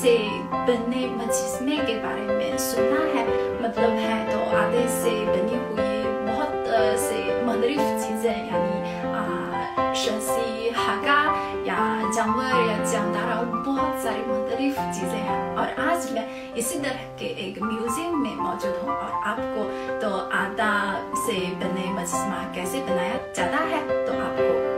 से बने मुजस्समे के बारे में सुना है। मतलब है तो आटे से बनी हुई बहुत से मुख्तलिफ चीज़ें, यानी शसी, धागा या जानवर या जानदार और बहुत सारी मुख्तलिफ चीज़ें हैं। और आज मैं इसी तरह के एक म्यूजियम में मौजूद हूँ और आपको तो आटा से बने मुजस्समा कैसे बनाया जाता है तो आपको